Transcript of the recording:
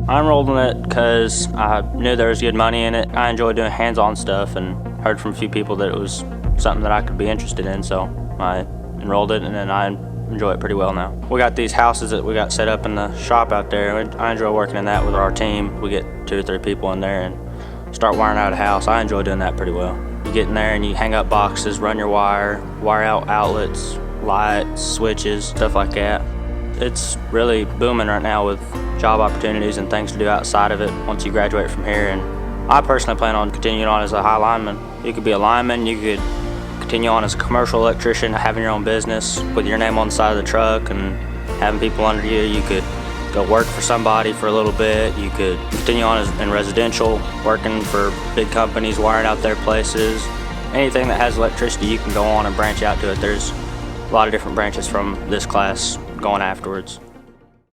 I enrolled in it because I knew there was good money in it. I enjoyed doing hands-on stuff and heard from a few people that it was something that I could be interested in, so I enrolled it, and then I enjoy it pretty well now. We got these houses that we got set up in the shop out there. I enjoy working in that with our team. We get 2 or 3 people in there and start wiring out a house. I enjoy doing that pretty well. You get in there and you hang up boxes, run your wire out outlets, lights, switches, stuff like that. It's really booming right now with job opportunities and things to do outside of it once you graduate from here. And I personally plan on continuing on as a high lineman. You could be a lineman, you could continue on as a commercial electrician, having your own business with your name on the side of the truck and having people under you. You could go work for somebody for a little bit. You could continue on in residential, working for big companies, wiring out their places. Anything that has electricity, you can go on and branch out to it. There's a lot of different branches from this class going afterwards.